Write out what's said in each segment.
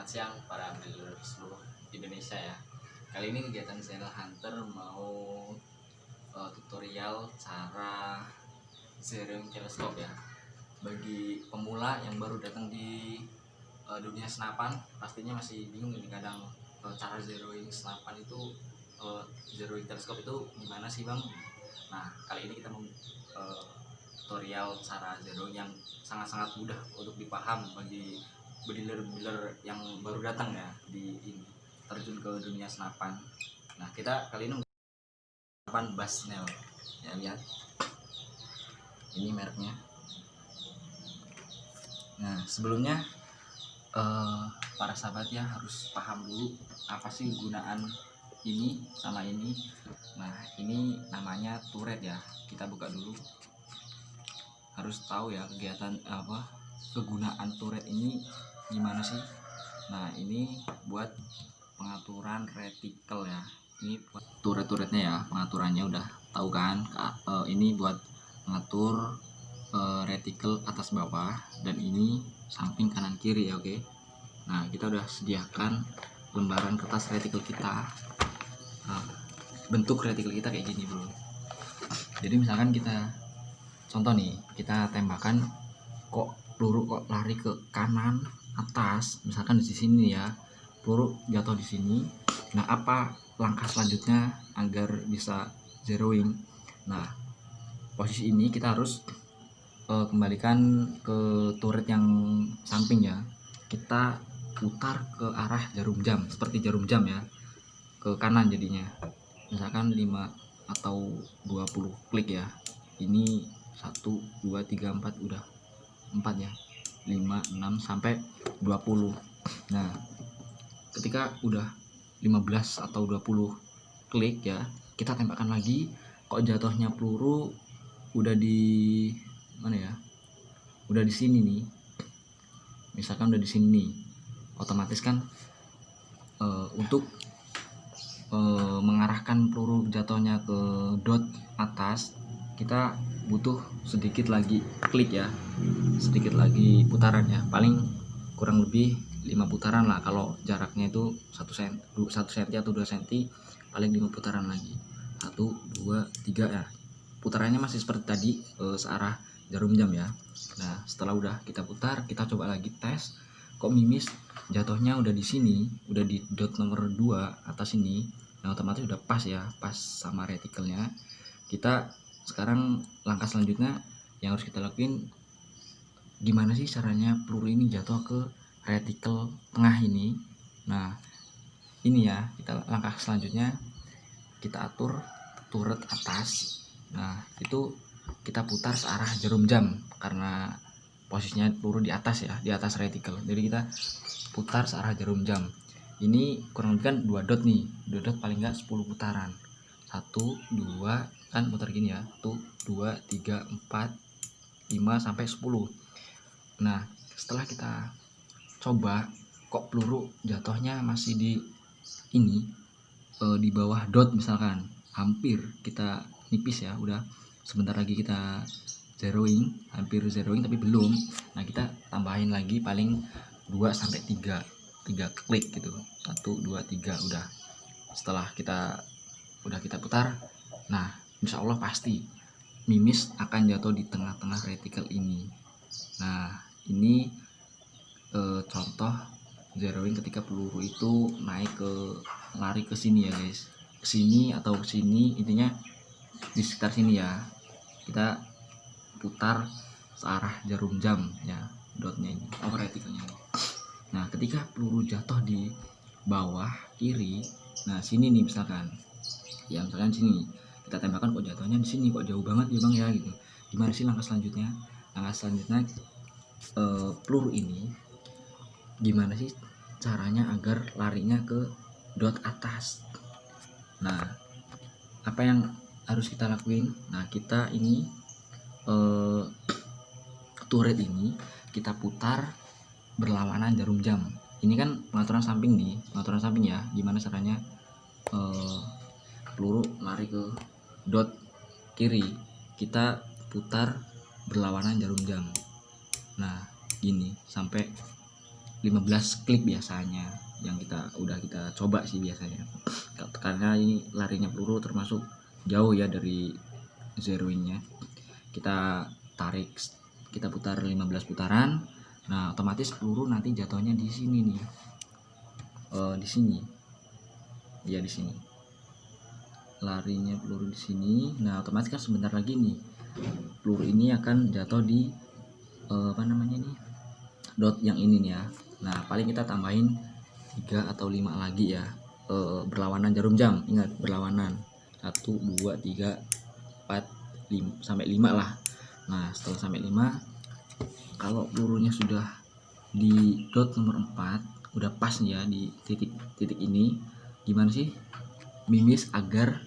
siang para builder seluruh Indonesia ya. Kali ini kegiatan channel Hunter mau tutorial cara zeroing teleskop ya. Bagi pemula yang baru datang di dunia senapan, pastinya masih bingung ini kadang cara zeroing senapan itu, zeroing teleskop itu gimana sih bang? Nah, kali ini kita mau tutorial cara zeroing yang sangat-sangat mudah untuk dipaham bagi builder yang baru datang ya di ini terjun ke dunia senapan. Nah, kita kali ini senapan Bushnell ya, lihat ini mereknya. Nah, sebelumnya para sahabat ya harus paham dulu apa sih gunaan ini sama ini. Nah, ini namanya turret ya, kita buka dulu. Harus tahu ya kegiatan apa, kegunaan turret ini gimana sih. Nah, ini buat pengaturan retikel ya. Ini buat turret-turretnya ya, pengaturannya udah tahu kan. Ini buat mengatur retikel atas bawah, dan ini samping kanan kiri ya. Oke. Nah, kita udah sediakan lembaran kertas retikel kita. Nah, bentuk retikel kita kayak gini bro. Jadi misalkan kita contoh nih, kita tembakan kok peluru kok lari ke kanan atas, misalkan di sini ya, peluru jatuh di sini. Nah, apa langkah selanjutnya agar bisa zeroing? Nah, posisi ini kita harus kembalikan ke turret yang samping ya. Kita putar ke arah jarum jam, seperti jarum jam ya, ke kanan jadinya. Misalkan 5 atau 20 klik ya. Ini 1 2 3 4, udah 4 ya, 5 6 sampai 20. Nah, ketika udah 15 atau 20 klik ya, kita tembakan lagi. Kok jatuhnya peluru udah di mana ya, udah di sini nih, misalkan udah di sini nih, otomatis kan untuk mengarahkan peluru jatuhnya ke dot atas, kita butuh sedikit lagi klik ya, sedikit lagi putaran ya, paling kurang lebih 5 putaran lah. Kalau jaraknya itu 1 cm atau 2 cm, paling 5 putaran lagi. 1 2 3 ya, putarannya masih seperti tadi, searah jarum jam ya. Nah, setelah udah kita putar, kita coba lagi tes. Kok mimis, jatuhnya udah di sini, udah di dot nomor 2 atas ini. Nah, otomatis udah pas ya, pas sama retikelnya. Kita sekarang langkah selanjutnya yang harus kita lakuin, gimana sih caranya peluru ini jatuh ke retikel tengah ini. Nah, ini ya, kita langkah selanjutnya kita atur turret atas. Nah, itu kita putar searah jarum jam karena posisinya peluru di atas ya, di atas retikel. Jadi kita putar searah jarum jam. Ini kurang lebih kan 2 dot nih, 2 dot paling enggak 10 putaran. 1 2 kan muter gini ya, 1 2 3 4 5 sampai 10. Nah, setelah kita coba kok peluru jatuhnya masih di ini, di bawah dot misalkan, hampir kita nipis ya, udah sebentar lagi kita zeroing, hampir zeroing tapi belum. Nah, kita tambahin lagi paling 2 sampai 3 klik gitu. 1 2 3 udah. Setelah kita putar, nah insya Allah pasti mimis akan jatuh di tengah-tengah retikel ini. Nah, ini contoh zeroing ketika peluru itu lari ke sini ya guys, ke sini atau ke sini, intinya di sekitar sini ya. Kita putar searah jarum jam ya, dotnya ini, retikelnya ini. Nah, ketika peluru jatuh di bawah kiri, nah sini nih misalkan ya, misalkan sini kita tembakan, kok jatuhnya di sini, kok jauh banget ya bang ya gitu. Gimana sih langkah selanjutnya? Langkah selanjutnya, peluru ini gimana sih caranya agar larinya ke dot atas. Nah, apa yang harus kita lakuin? Nah, kita ini turret ini kita putar berlawanan jarum jam. Ini kan pengaturan samping nih, pengaturan samping ya. Gimana caranya peluru lari ke dot kiri, kita putar berlawanan jarum jam. Nah, gini sampai 15 klik biasanya, yang kita coba sih biasanya, karena ini larinya peluru termasuk jauh ya dari zeroingnya. Kita tarik, kita putar 15 putaran. Nah otomatis peluru nanti jatuhnya di sini nih, di sini ya, di sini larinya peluru di sini. Nah otomatis kan sebentar lagi nih peluru ini akan jatuh di apa namanya nih, dot yang ini nih ya. Nah paling kita tambahin 3 atau 5 lagi ya, berlawanan jarum jam, ingat berlawanan 1 2 3 4 5 sampai 5 lah. Nah setelah sampai 5, kalau pelurunya sudah di dot nomor 4, udah pas nih ya di titik ini, gimana sih mimis agar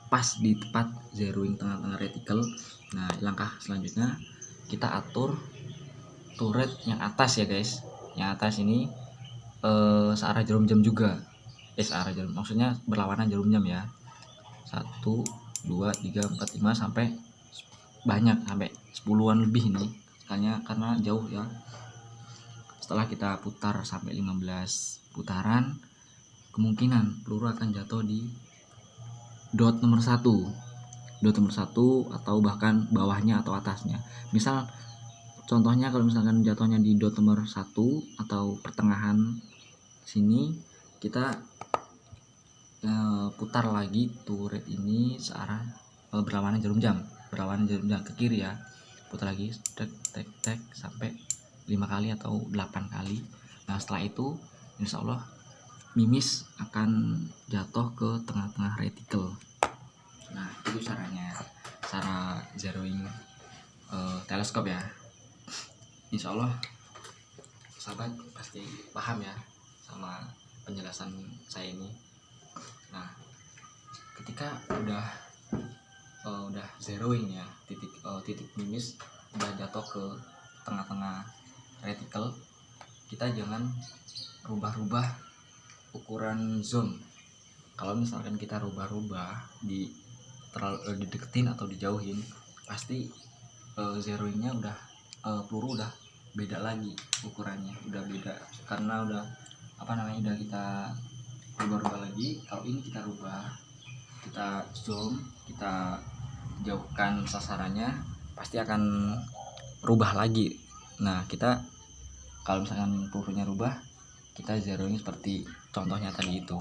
pas di tepat zeroing tengah-tengah reticle. Nah langkah selanjutnya kita atur turret yang atas ya guys, yang atas ini searah jarum jam juga, searah jarum, maksudnya berlawanan jarum jam ya. 1 2 3 4 5 sampai banyak, sampai 10-an lebih ini karena jauh ya. Setelah kita putar sampai 15 putaran, kemungkinan peluru akan jatuh di dot nomor 1, atau bahkan bawahnya atau atasnya. Misal contohnya kalau misalkan jatuhnya di dot nomor 1 atau pertengahan sini, kita putar lagi turret ini searah berlawanan jarum jam ke kiri ya. Putar lagi tek sampai 5 kali atau 8 kali. Nah setelah itu insya Allah mimis akan jatuh ke tengah-tengah reticle. Nah itu caranya, cara zeroing teleskop ya. Insya Allah sahabat pasti paham ya sama penjelasan saya ini. Nah ketika udah zeroing ya, titik mimis udah jatuh ke tengah-tengah reticle, kita jangan rubah-rubah ukuran zoom. Kalau misalkan kita rubah-rubah dideketin atau dijauhin, pasti zeroingnya udah peluru udah beda lagi ukurannya, udah beda karena udah udah kita rubah-rubah lagi. Kalau ini kita rubah, kita zoom, kita jauhkan sasarannya, pasti akan rubah lagi. Nah kita kalau misalkan pelurunya rubah, kita zeroing seperti contohnya tadi itu.